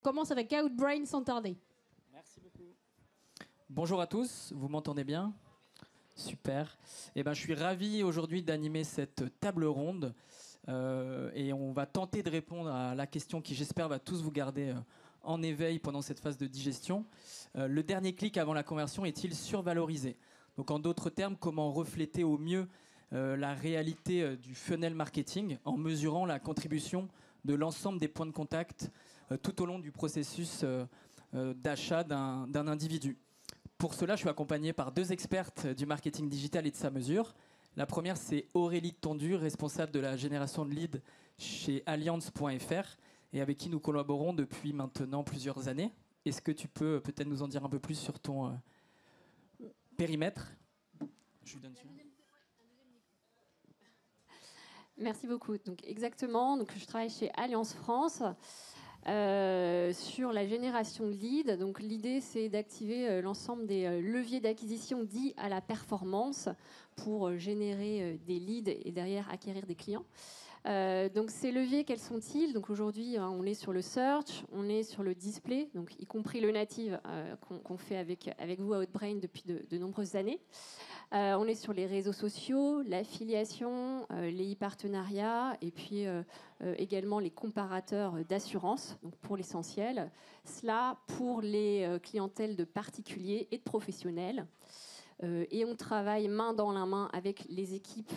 On commence avec Outbrain sans tarder. Merci beaucoup. Bonjour à tous, vous m'entendez bien? Super. Je suis ravi aujourd'hui d'animer cette table ronde et on va tenter de répondre à la question qui, j'espère, va tous vous garder en éveil pendant cette phase de digestion. Le dernier clic avant la conversion est-il survalorisé? Donc, en d'autres termes, comment refléter au mieux la réalité du funnel marketing en mesurant la contribution de l'ensemble des points de contact tout au long du processus d'achat d'un individu. Pour cela, je suis accompagné par deux expertes du marketing digital et de sa mesure. La première, c'est Aurélie Tondu, responsable de la génération de leads chez Alliance.fr et avec qui nous collaborons depuis maintenant plusieurs années. Est-ce que tu peux peut-être nous en dire un peu plus sur ton périmètre? Je lui donne celui-là. Merci beaucoup. Donc exactement. Donc je travaille chez Alliance France sur la génération de leads. Donc l'idée c'est d'activer l'ensemble des leviers d'acquisition dits à la performance pour générer des leads et derrière acquérir des clients. Donc ces leviers, quels sont-ils? Donc aujourd'hui, on est sur le search, on est sur le display, donc y compris le native qu'on fait avec vous à Outbrain depuis de nombreuses années. On est sur les réseaux sociaux, l'affiliation, les e-partenariats et puis également les comparateurs d'assurance, donc pour l'essentiel. Cela pour les clientèles de particuliers et de professionnels. Et on travaille main dans la main avec les équipes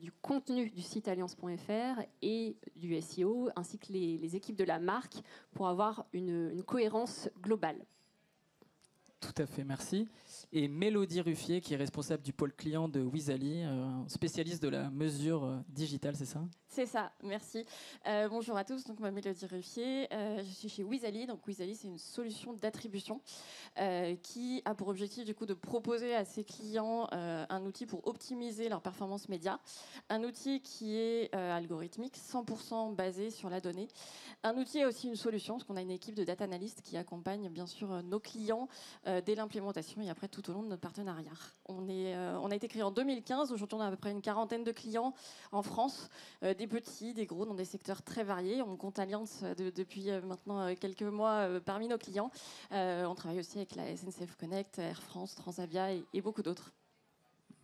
du contenu du site Alliance.fr et du SEO, ainsi que les équipes de la marque, pour avoir une cohérence globale. Tout à fait, merci. Et Mélodie Ruffier, qui est responsable du pôle client de Wizali, spécialiste de la mesure digitale, c'est ça? C'est ça, merci. Bonjour à tous, donc moi Mélodie Ruffier, je suis chez Wizali. Donc Wizali, c'est une solution d'attribution qui a pour objectif du coup de proposer à ses clients un outil pour optimiser leur performance média, un outil qui est algorithmique, 100% basé sur la donnée. Un outil est aussi une solution, parce qu'on a une équipe de data analystes qui accompagne bien sûr nos clients dès l'implémentation et après tout au long de notre partenariat. On a été créé en 2015, aujourd'hui on a à peu près une quarantaine de clients en France, des petits, des gros, dans des secteurs très variés. On compte Alliance depuis maintenant quelques mois parmi nos clients. On travaille aussi avec la SNCF Connect, Air France, Transavia et beaucoup d'autres.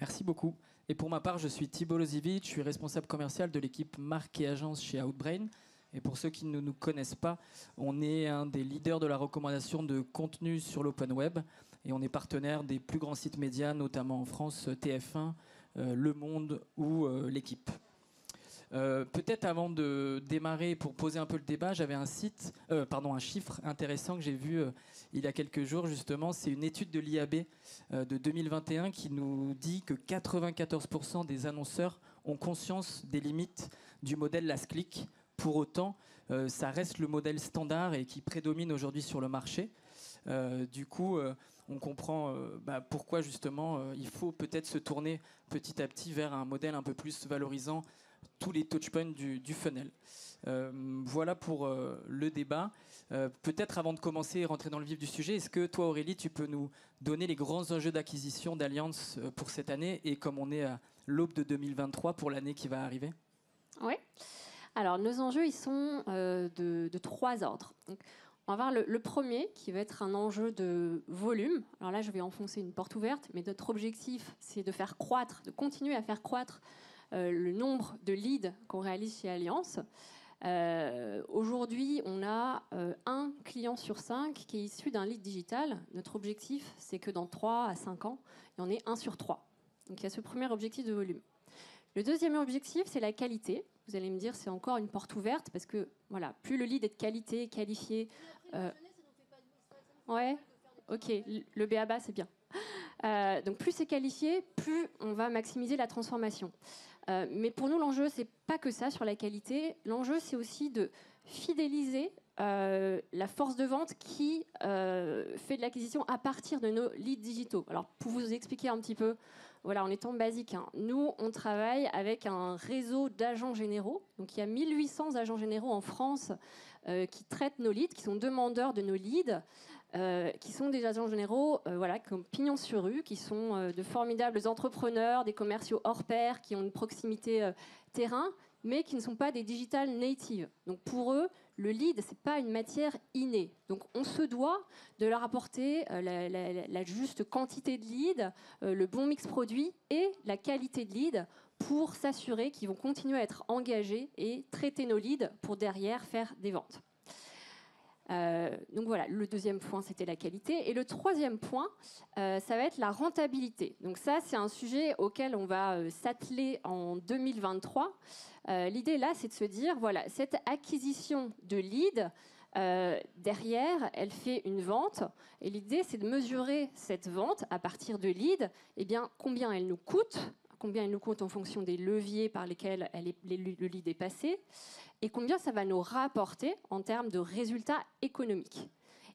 Merci beaucoup. Et pour ma part, je suis Thibault Lozivic, je suis responsable commercial de l'équipe marque et agence chez Outbrain. Et pour ceux qui ne nous connaissent pas, on est un des leaders de la recommandation de contenu sur l'open web et on est partenaire des plus grands sites médias, notamment en France, TF1, Le Monde ou L'Équipe. Peut-être avant de démarrer, pour poser un peu le débat, j'avais un chiffre intéressant que j'ai vu il y a quelques jours justement. C'est une étude de l'IAB de 2021 qui nous dit que 94% des annonceurs ont conscience des limites du modèle last click. Pour autant, ça reste le modèle standard et qui prédomine aujourd'hui sur le marché. Du coup, on comprend pourquoi justement il faut peut-être se tourner petit à petit vers un modèle un peu plus valorisant tous les touchpoints du funnel. Voilà pour le débat. Peut-être avant de commencer et rentrer dans le vif du sujet, est-ce que toi Aurélie, tu peux nous donner les grands enjeux d'acquisition d'Alliance pour cette année et comme on est à l'aube de 2023 pour l'année qui va arriver? Oui. Alors nos enjeux, ils sont de trois ordres. Donc, on va voir le premier qui va être un enjeu de volume. Alors là, je vais enfoncer une porte ouverte, mais notre objectif, c'est de continuer à faire croître le nombre de leads qu'on réalise chez Alliance. Aujourd'hui, on a un client sur 5 qui est issu d'un lead digital. Notre objectif, c'est que dans 3 à 5 ans, il y en ait 1 sur 3. Donc il y a ce premier objectif de volume. Le deuxième objectif, c'est la qualité. Vous allez me dire, c'est encore une porte ouverte parce que voilà, plus le lead est de qualité, qualifié. Ouais, ok, le B.A.B.A. c'est bien. Donc plus c'est qualifié, plus on va maximiser la transformation. Mais pour nous, l'enjeu, c'est pas que ça sur la qualité. L'enjeu, c'est aussi de fidéliser la force de vente qui fait de l'acquisition à partir de nos leads digitaux. Alors, pour vous expliquer un petit peu, voilà, en étant basique, nous, on travaille avec un réseau d'agents généraux. Donc, il y a 1800 agents généraux en France qui traitent nos leads, qui sont demandeurs de nos leads, qui sont des agents généraux comme pignon sur rue, qui sont de formidables entrepreneurs, des commerciaux hors pair, qui ont une proximité terrain, mais qui ne sont pas des digital natives. Donc, pour eux, le lead, c'est pas une matière innée. Donc on se doit de leur apporter la juste quantité de lead, le bon mix produit et la qualité de lead pour s'assurer qu'ils vont continuer à être engagés et traiter nos leads pour derrière faire des ventes. Donc voilà, le deuxième point, c'était la qualité. Et le troisième point, ça va être la rentabilité. Donc ça, c'est un sujet auquel on va s'atteler en 2023. L'idée là, c'est de se dire, voilà, cette acquisition de leads, derrière, elle fait une vente. Et l'idée, c'est de mesurer cette vente à partir de leads, eh bien, combien elle nous coûte en fonction des leviers par lesquels le lead est passé, et combien ça va nous rapporter en termes de résultats économiques.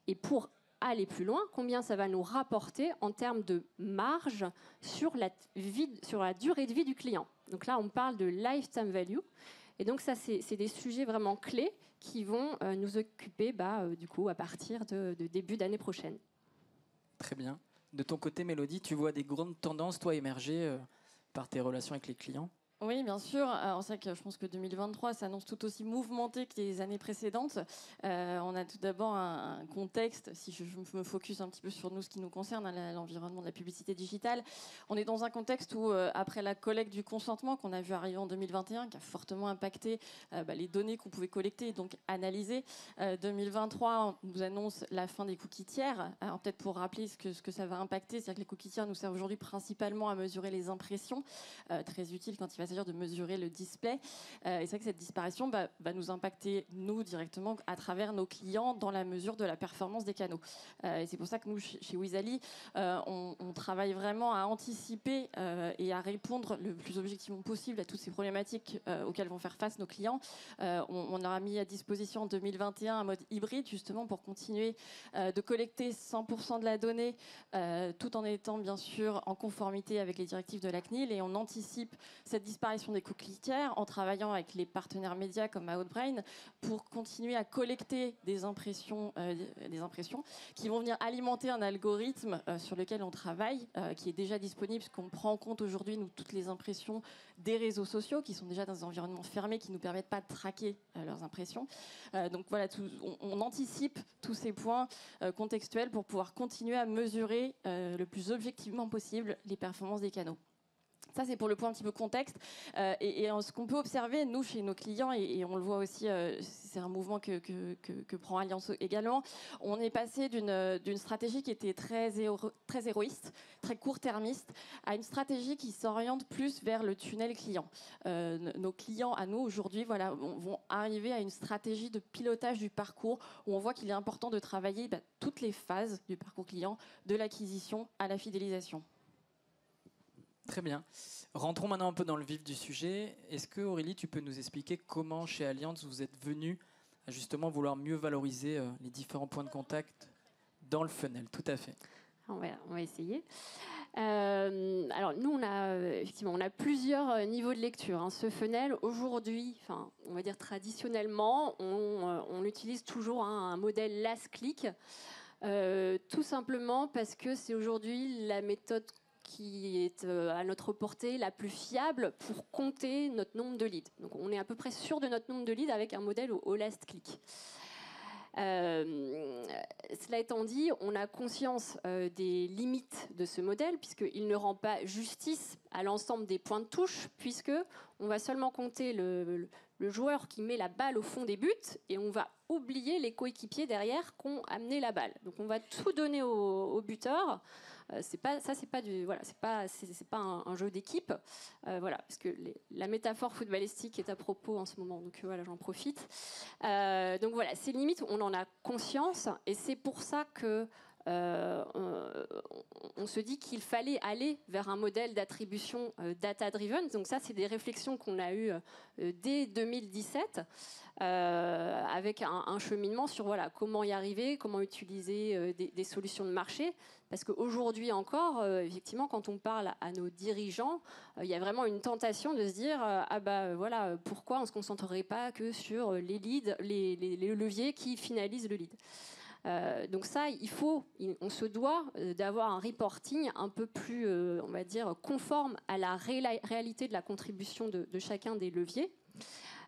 Et pour aller plus loin, combien ça va nous rapporter en termes de marge sur la durée de vie du client. Donc là, on parle de lifetime value. Et donc ça, c'est des sujets vraiment clés qui vont nous occuper du coup, à partir de début d'année prochaine. Très bien. De ton côté, Mélodie, tu vois des grandes tendances, toi, émerger par tes relations avec les clients? Oui, bien sûr. Alors, c'est vrai que je pense que 2023 s'annonce tout aussi mouvementé que les années précédentes. On a tout d'abord un contexte, si je me focus un petit peu sur nous, ce qui nous concerne, l'environnement de la publicité digitale. On est dans un contexte où, après la collecte du consentement qu'on a vu arriver en 2021, qui a fortement impacté les données qu'on pouvait collecter et donc analyser, 2023 nous annonce la fin des cookies tiers. Alors, peut-être pour rappeler ce que ça va impacter, c'est-à-dire que les cookies tiers nous servent aujourd'hui principalement à mesurer les impressions, très utile quand il va s'agir de mesurer le display. Et c'est vrai que cette disparition va nous impacter, nous, directement, à travers nos clients, dans la mesure de la performance des canaux. Et c'est pour ça que nous, chez Wizali, on travaille vraiment à anticiper et à répondre le plus objectivement possible à toutes ces problématiques auxquelles vont faire face nos clients. On leur a mis à disposition en 2021 un mode hybride, justement, pour continuer de collecter 100% de la donnée, tout en étant, bien sûr, en conformité avec les directives de la CNIL. Et on anticipe cette disparition des cookies tiers en travaillant avec les partenaires médias comme Outbrain pour continuer à collecter des impressions qui vont venir alimenter un algorithme sur lequel on travaille, qui est déjà disponible, puisqu'on prend en compte aujourd'hui toutes les impressions des réseaux sociaux qui sont déjà dans des environnements fermés qui ne nous permettent pas de traquer leurs impressions. Donc voilà, on anticipe tous ces points contextuels pour pouvoir continuer à mesurer le plus objectivement possible les performances des canaux. Ça, c'est pour le point un petit peu contexte. Et ce qu'on peut observer, nous, chez nos clients, et on le voit aussi, c'est un mouvement que prend Allianz également, on est passé d'une stratégie qui était très héroïste, très court-termiste, à une stratégie qui s'oriente plus vers le tunnel client. Nos clients, à nous, aujourd'hui, voilà, vont arriver à une stratégie de pilotage du parcours où on voit qu'il est important de travailler toutes les phases du parcours client, de l'acquisition à la fidélisation. Très bien. Rentrons maintenant un peu dans le vif du sujet. Est-ce que, Aurélie, tu peux nous expliquer comment, chez Allianz, vous êtes venu à justement vouloir mieux valoriser les différents points de contact dans le funnel? Tout à fait. On va essayer. Alors nous, on a plusieurs niveaux de lecture. Ce funnel, aujourd'hui, on va dire traditionnellement, on utilise toujours un modèle last click, tout simplement parce que c'est aujourd'hui la méthode qui est à notre portée la plus fiable pour compter notre nombre de leads. Donc on est à peu près sûr de notre nombre de leads avec un modèle au last click. Cela étant dit, on a conscience des limites de ce modèle puisqu'il ne rend pas justice à l'ensemble des points de touche, puisque on va seulement compter le joueur qui met la balle au fond des buts et on va oublier les coéquipiers derrière qui ont amené la balle. Donc on va tout donner au buteur. C'est pas un jeu d'équipe, parce que la métaphore footballistique est à propos en ce moment, donc voilà, j'en profite. Donc voilà, ces limites, on en a conscience, et c'est pour ça que on se dit qu'il fallait aller vers un modèle d'attribution data-driven. Donc ça, c'est des réflexions qu'on a eues dès 2017, avec un cheminement sur comment y arriver, comment utiliser des solutions de marché. Parce qu'aujourd'hui encore, effectivement, quand on parle à nos dirigeants, il y a vraiment une tentation de se dire pourquoi on ne se concentrerait pas que sur les leads, les leviers qui finalisent le lead. Donc ça, on se doit d'avoir un reporting un peu plus, on va dire, conforme à la réalité de la contribution de chacun des leviers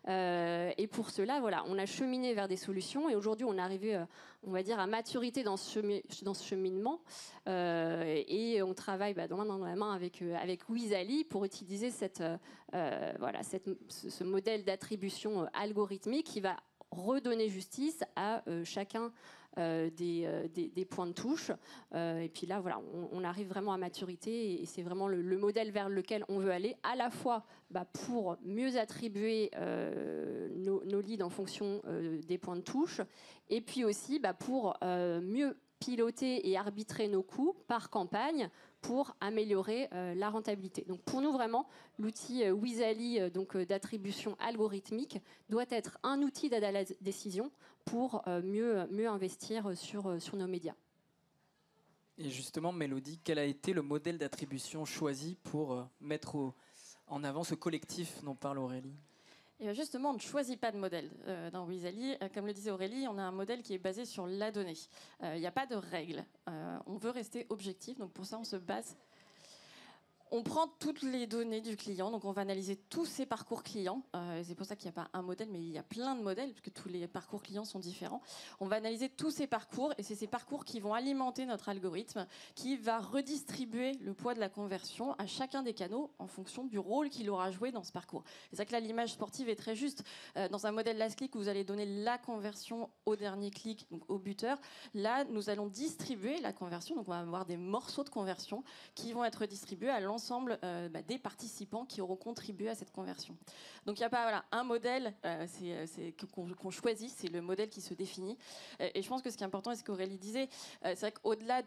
Et pour cela, voilà, on a cheminé vers des solutions et aujourd'hui, on est arrivé, on va dire, à maturité dans ce cheminement. Et on travaille dans la main avec Wizali pour utiliser ce modèle d'attribution algorithmique qui va redonner justice à chacun des points de touche. Et puis là, voilà, on arrive vraiment à maturité et c'est vraiment le modèle vers lequel on veut aller, à la fois pour mieux attribuer nos leads en fonction des points de touche, et puis aussi pour mieux piloter et arbitrer nos coûts par campagne pour améliorer la rentabilité. Donc pour nous, vraiment, l'outil Wizali d'attribution algorithmique doit être un outil d'aide à la décision pour mieux investir sur nos médias. Et justement, Mélodie, quel a été le modèle d'attribution choisi pour mettre en avant ce collectif dont parle Aurélie ? Et justement, on ne choisit pas de modèle dans Wizali. Comme le disait Aurélie, on a un modèle qui est basé sur la donnée. Il n'y a pas de règles. On veut rester objectif, donc pour ça, on se base. On prend toutes les données du client, donc on va analyser tous ses parcours clients. C'est pour ça qu'il n'y a pas un modèle, mais il y a plein de modèles, puisque tous les parcours clients sont différents. On va analyser tous ces parcours, et c'est ces parcours qui vont alimenter notre algorithme, qui va redistribuer le poids de la conversion à chacun des canaux en fonction du rôle qu'il aura joué dans ce parcours. C'est ça que là, l'image sportive est très juste. Dans un modèle last click, où vous allez donner la conversion au dernier clic, donc au buteur. Là, nous allons distribuer la conversion, donc on va avoir des morceaux de conversion qui vont être distribués à l'ensemble des participants qui auront contribué à cette conversion. Donc il n'y a pas un modèle qu'on choisit, c'est le modèle qui se définit. Et je pense que ce qui est important, et ce qu'Aurélie disait, c'est vrai qu'au-delà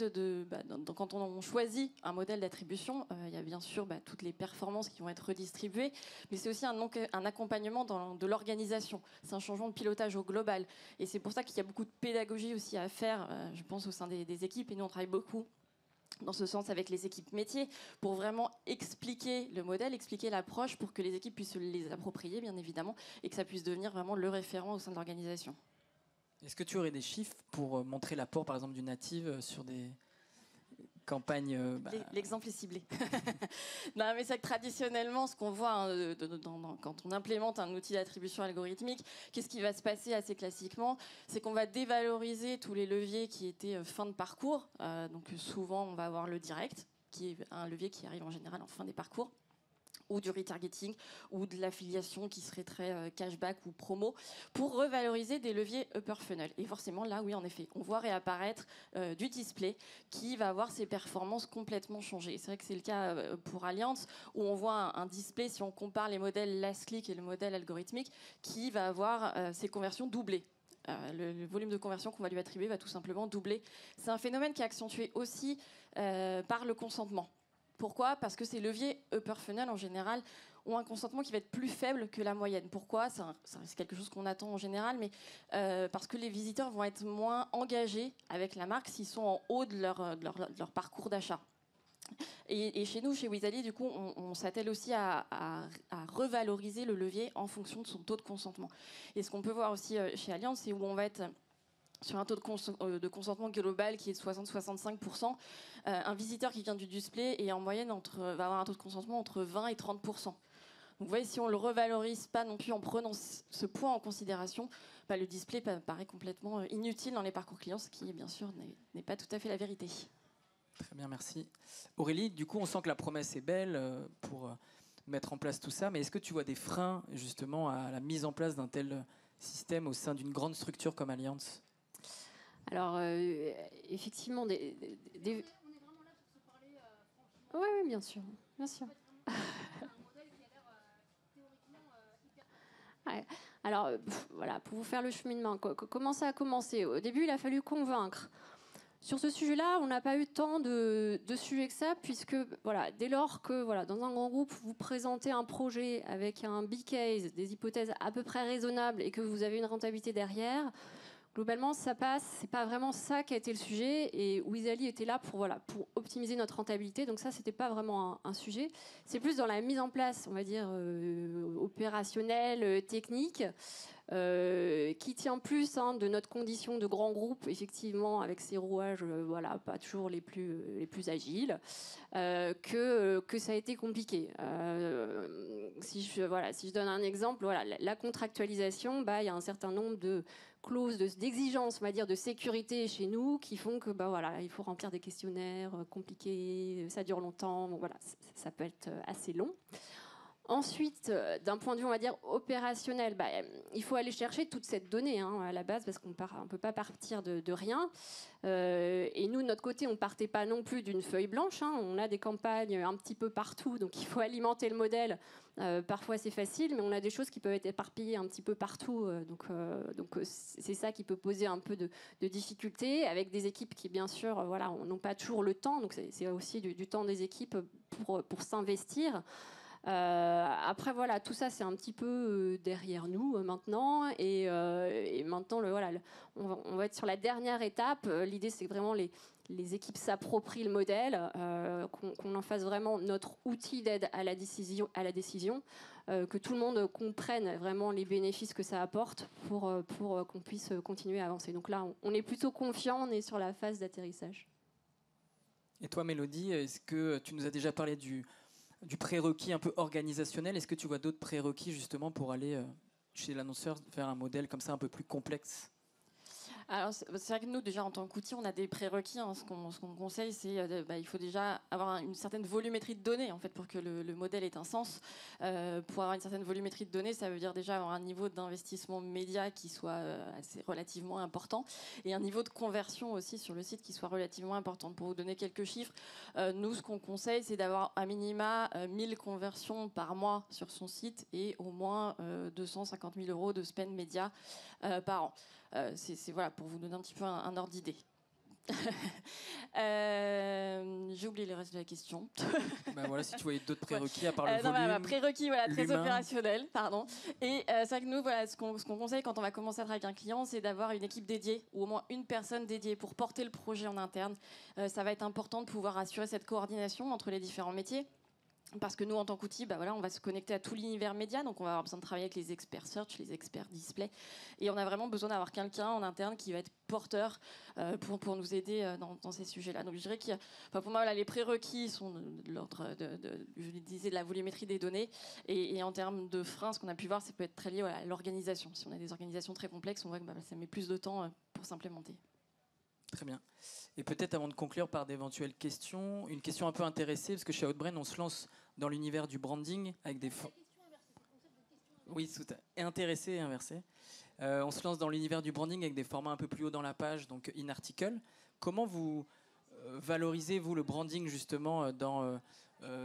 quand on choisit un modèle d'attribution, il y a bien sûr toutes les performances qui vont être redistribuées, mais c'est aussi un accompagnement de l'organisation. C'est un changement de pilotage au global. Et c'est pour ça qu'il y a beaucoup de pédagogie aussi à faire, je pense, au sein des équipes. Et nous, on travaille beaucoup dans ce sens avec les équipes métiers, pour vraiment expliquer le modèle, expliquer l'approche, pour que les équipes puissent se les approprier, bien évidemment, et que ça puisse devenir vraiment le référent au sein de l'organisation. Est-ce que tu aurais des chiffres pour montrer l'apport, par exemple, du native sur des campagnes L'exemple est ciblé. Non, mais c'est que traditionnellement, ce qu'on voit quand on implémente un outil d'attribution algorithmique, qu'est-ce qui va se passer assez classiquement ? C'est qu'on va dévaloriser tous les leviers qui étaient fin de parcours. Donc souvent, on va avoir le direct, qui est un levier qui arrive en général en fin des parcours, ou du retargeting, ou de l'affiliation qui serait très cashback ou promo, pour revaloriser des leviers upper funnel. Et forcément, là, oui, en effet, on voit réapparaître du display qui va avoir ses performances complètement changées. C'est vrai que c'est le cas pour Allianz, où on voit un display, si on compare les modèles last click et le modèle algorithmique, qui va avoir ses conversions doublées. Le volume de conversion qu'on va lui attribuer va tout simplement doubler. C'est un phénomène qui est accentué aussi par le consentement. Pourquoi ? Parce que ces leviers upper funnel, en général, ont un consentement qui va être plus faible que la moyenne. Pourquoi ? C'est quelque chose qu'on attend en général, mais parce que les visiteurs vont être moins engagés avec la marque s'ils sont en haut de leur parcours d'achat. Et chez nous, chez Wizali, du coup, on s'attelle aussi à revaloriser le levier en fonction de son taux de consentement. Et ce qu'on peut voir aussi chez Allianz, c'est où on va être sur un taux de consentement global qui est de 60-65%. Un visiteur qui vient du display est en moyenne va avoir un taux de consentement entre 20 et 30%. Donc vous voyez, si on ne le revalorise pas non plus en prenant ce point en considération, le display paraît complètement inutile dans les parcours clients, ce qui, bien sûr, n'est pas tout à fait la vérité. Très bien, merci. Aurélie, du coup, on sent que la promesse est belle pour mettre en place tout ça, mais est-ce que tu vois des freins, justement, à la mise en place d'un tel système au sein d'une grande structure comme Allianz ? Alors, effectivement, On est vraiment là pour se parler franchement. Oui, bien sûr. Bien sûr. Un modèle qui a l'air théoriquement hyper... Ouais. Alors, voilà, pour vous faire le cheminement, comment ça a commencé ? Au début, il a fallu convaincre. Sur ce sujet-là, on n'a pas eu tant de sujets que ça, puisque dès lors que dans un grand groupe, vous présentez un projet avec un big case, des hypothèses à peu près raisonnables, et que vous avez une rentabilité derrière, globalement, ça passe. C'est pas vraiment ça qui a été le sujet. Et Wizali était là pour optimiser notre rentabilité. Donc ça, c'était pas vraiment un sujet. C'est plus dans la mise en place, on va dire, opérationnelle, technique. qui tient plus de notre condition de grand groupe, effectivement, avec ces rouages voilà, pas toujours les plus agiles, que ça a été compliqué. Si je donne un exemple, voilà, la contractualisation, il y a un certain nombre de clauses d'exigence, on va dire, de sécurité chez nous qui font que voilà, il faut remplir des questionnaires compliqués, ça dure longtemps, bon, voilà, ça peut être assez long. Ensuite, d'un point de vue, on va dire, opérationnel, il faut aller chercher toute cette donnée à la base parce qu'on ne peut pas partir de rien. Et nous, de notre côté, on ne partait pas non plus d'une feuille blanche. On a des campagnes un petit peu partout, donc il faut alimenter le modèle. Parfois, c'est facile, mais on a des choses qui peuvent être éparpillées un petit peu partout. Donc c'est ça qui peut poser un peu de difficulté, avec des équipes qui, bien sûr, voilà, n'ont pas toujours le temps. Donc c'est aussi du temps des équipes pour s'investir. Après voilà, tout ça c'est un petit peu derrière nous maintenant et maintenant on va être sur la dernière étape. L'idée c'est que vraiment les équipes s'approprient le modèle, qu'on en fasse vraiment notre outil d'aide à la décision, que tout le monde comprenne vraiment les bénéfices que ça apporte pour qu'on puisse continuer à avancer. Donc là on est plutôt confiant, on est sur la phase d'atterrissage. Et toi Mélodie, est-ce que tu nous as déjà parlé du prérequis un peu organisationnel? Est-ce que tu vois d'autres prérequis justement pour aller chez l'annonceur faire un modèle comme ça un peu plus complexe? Alors, c'est vrai que nous, déjà, en tant qu'outil, on a des prérequis. Ce qu'on conseille, c'est il faut déjà avoir une certaine volumétrie de données, en fait, pour que le modèle ait un sens. Pour avoir une certaine volumétrie de données, ça veut dire déjà avoir un niveau d'investissement média qui soit assez relativement important et un niveau de conversion aussi sur le site qui soit relativement important. Pour vous donner quelques chiffres, nous, ce qu'on conseille, c'est d'avoir à minima 1000 conversions par mois sur son site et au moins 250 000 € de spend média par an. C'est voilà, pour vous donner un petit peu un ordre d'idée. J'ai oublié le reste de la question. Voilà, si tu voyais d'autres prérequis à part le volume. Prérequis, voilà, très opérationnel, pardon. Et c'est vrai que nous, voilà, ce qu'on conseille quand on va commencer à travailler avec un client, c'est d'avoir une équipe dédiée ou au moins une personne dédiée pour porter le projet en interne. Ça va être important de pouvoir assurer cette coordination entre les différents métiers. Parce que nous, en tant qu'outil, on va se connecter à tout l'univers média, donc on va avoir besoin de travailler avec les experts search, les experts display, et on a vraiment besoin d'avoir quelqu'un en interne qui va être porteur pour nous aider dans ces sujets-là. Donc je dirais que pour moi, les prérequis sont de l'ordre je disais, de la volumétrie des données, et en termes de freins, ce qu'on a pu voir, ça peut être très lié à l'organisation. Si on a des organisations très complexes, on voit que ça met plus de temps pour s'implémenter. Très bien. Et peut-être avant de conclure par d'éventuelles questions, une question un peu intéressée, parce que chez Outbrain, on se lance dans l'univers du branding avec des... Oui, intéressé et inversé. On se lance dans l'univers du branding avec des formats un peu plus haut dans la page, donc in-article. Comment vous valorisez, vous, le branding, justement, dans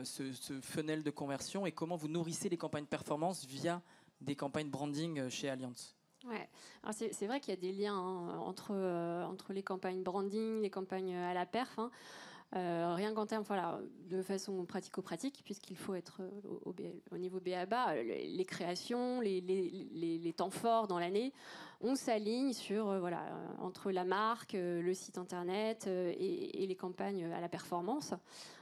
ce funnel de conversion, et comment vous nourrissez les campagnes performance via des campagnes branding chez Allianz? Ouais. Alors c'est vrai qu'il y a des liens entre les campagnes branding, les campagnes à la perf. Rien qu'en termes, de façon pratico-pratique, puisqu'il faut être au niveau BABA, les créations, les temps forts dans l'année, on s'aligne sur entre la marque, le site internet et les campagnes à la performance.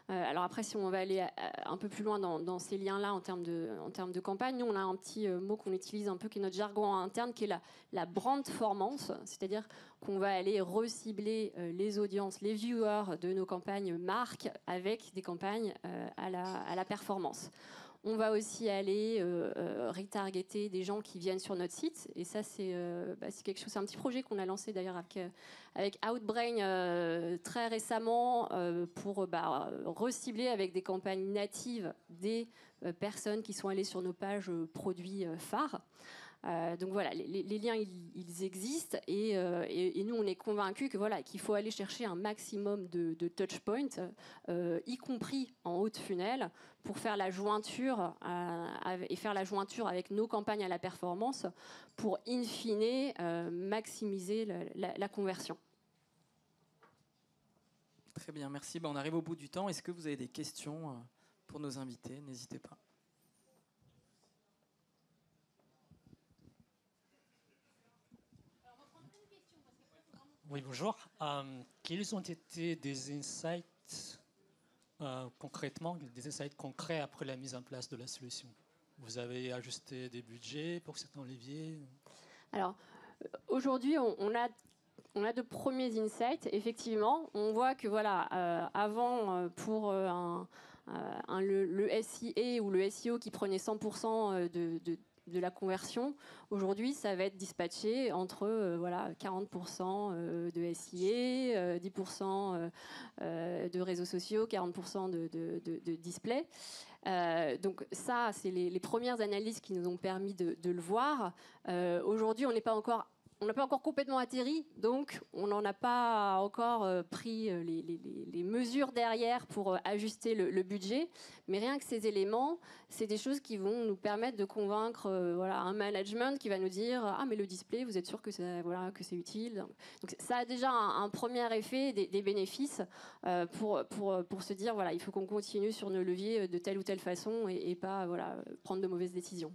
Alors après, si on va aller un peu plus loin dans ces liens-là en termes de campagne, nous on a un petit mot qu'on utilise un peu qui est notre jargon interne, qui est la brandformance, c'est-à-dire qu'on va aller recibler les audiences, les viewers de nos campagnes marques avec des campagnes à la performance. On va aussi aller retargeter des gens qui viennent sur notre site. Et ça, c'est quelque chose, c'est un petit projet qu'on a lancé d'ailleurs avec Outbrain très récemment pour recibler avec des campagnes natives des personnes qui sont allées sur nos pages produits phares. Donc voilà, les liens ils existent et nous on est convaincus que qu'il faut aller chercher un maximum de touch points, y compris en haut de funnel, pour faire la jointure avec nos campagnes à la performance pour in fine maximiser la conversion. Très bien, merci. On arrive au bout du temps. Est-ce que vous avez des questions pour nos invités? N'hésitez pas. Oui, bonjour. Quels ont été des insights concrètement, des insights concrets après la mise en place de la solution? Vous avez ajusté des budgets pour certains leviers? Alors, aujourd'hui, on a de premiers insights. Effectivement, on voit que voilà, avant, pour le SIA ou le SEO qui prenait 100% de la conversion, aujourd'hui, ça va être dispatché entre voilà, 40% de SIA, 10% de réseaux sociaux, 40% de display. Donc ça, c'est les premières analyses qui nous ont permis de le voir. Aujourd'hui, on n'a pas encore complètement atterri, donc on n'en a pas encore pris les mesures derrière pour ajuster le budget. Mais rien que ces éléments, c'est des choses qui vont nous permettre de convaincre voilà, un management qui va nous dire « Ah, mais le display, vous êtes sûr que c'est utile ?» Donc ça a déjà un premier effet, des bénéfices pour se dire voilà, il faut qu'on continue sur nos leviers de telle ou telle façon et pas voilà, prendre de mauvaises décisions.